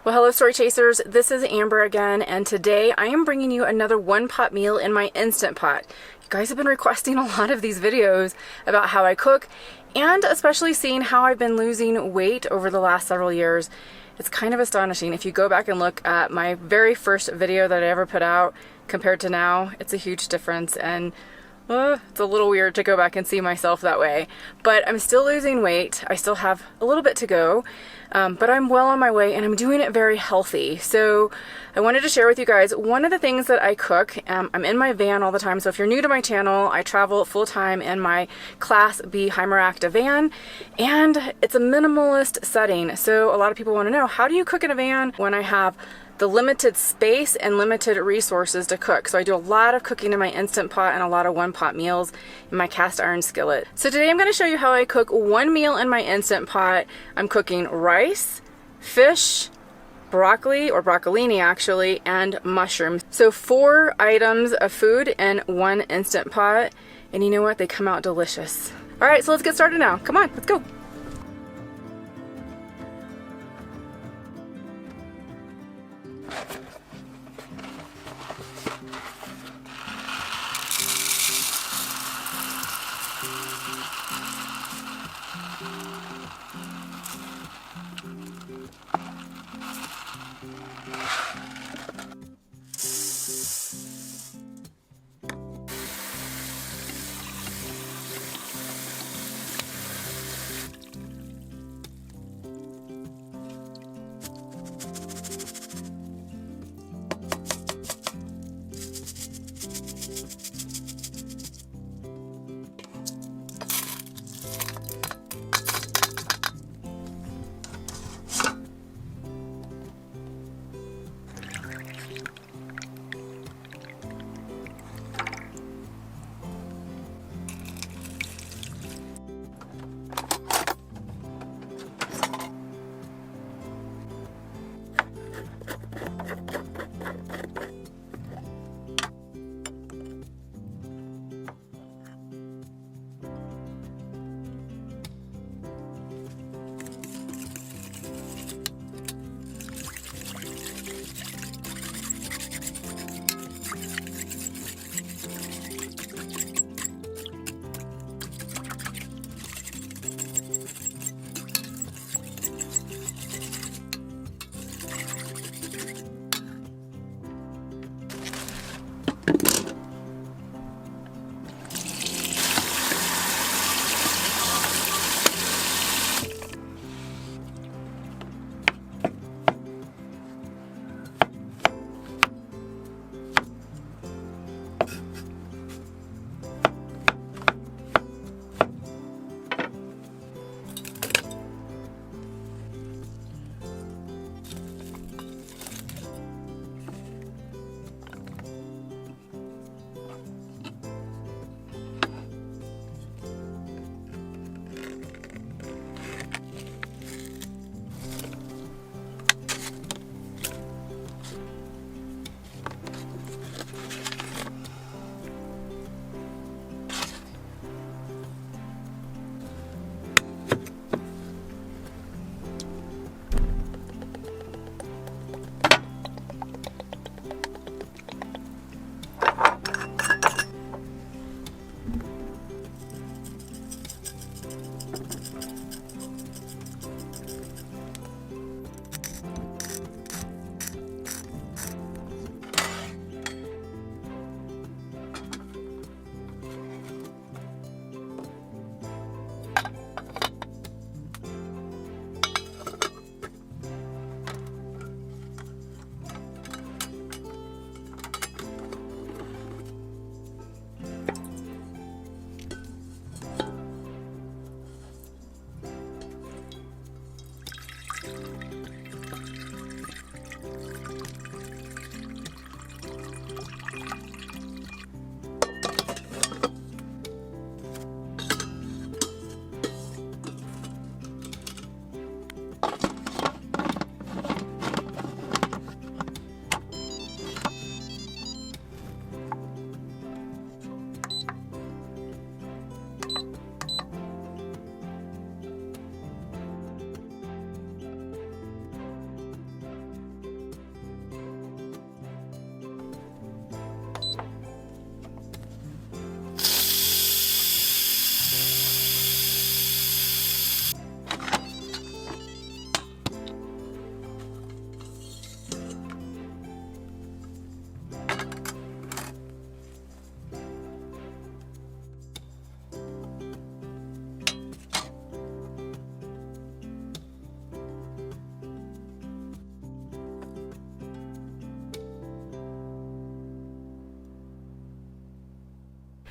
Well, hello Story Chasers, this is Amber again, and today I am bringing you another one-pot meal in my Instant Pot. You guys have been requesting a lot of these videos about how I cook, and especially seeing how I've been losing weight over the last several years. It's kind of astonishing. If you go back and look at my very first video that I ever put out compared to now, it's a huge difference, and it's a little weird to go back and see myself that way. But I'm still losing weight. I still have a little bit to go, but I'm well on my way and I'm doing it very healthy. So I wanted to share with you guys one of the things that I cook. I'm in my van all the time. So if you're new to my channel, I travel full time in my Class B Hymeractive van, and it's a minimalist setting. So a lot of people want to know, how do you cook in a van when I have the limited space and limited resources to cook? So I do a lot of cooking in my Instant Pot and a lot of one-pot meals in my cast iron skillet. So today I'm going to show you how I cook one meal in my Instant Pot. I'm cooking rice, fish, broccoli, or broccolini actually, and mushrooms. So 4 items of food in one Instant Pot, and you know what? They come out delicious. All right, so let's get started now. Come on, let's go.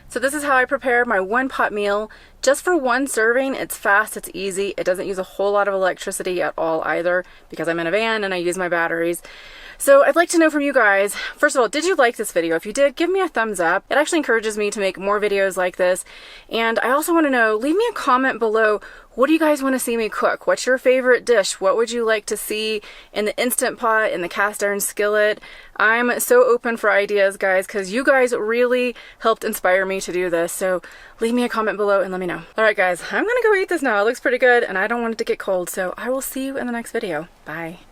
So this is how I prepare my one pot meal. Just for one serving, it's fast, it's easy, it doesn't use a whole lot of electricity at all either because I'm in a van and I use my batteries. So I'd like to know from you guys, first of all, did you like this video? If you did, give me a thumbs up. It actually encourages me to make more videos like this. And I also want to know, leave me a comment below, what do you guys want to see me cook? What's your favorite dish? What would you like to see in the Instant Pot, in the cast iron skillet? I'm so open for ideas, guys, because you guys really helped inspire me to do this. So leave me a comment below and let me know. All right, guys, I'm gonna go eat this now. It looks pretty good and I don't want it to get cold. So I will see you in the next video. Bye.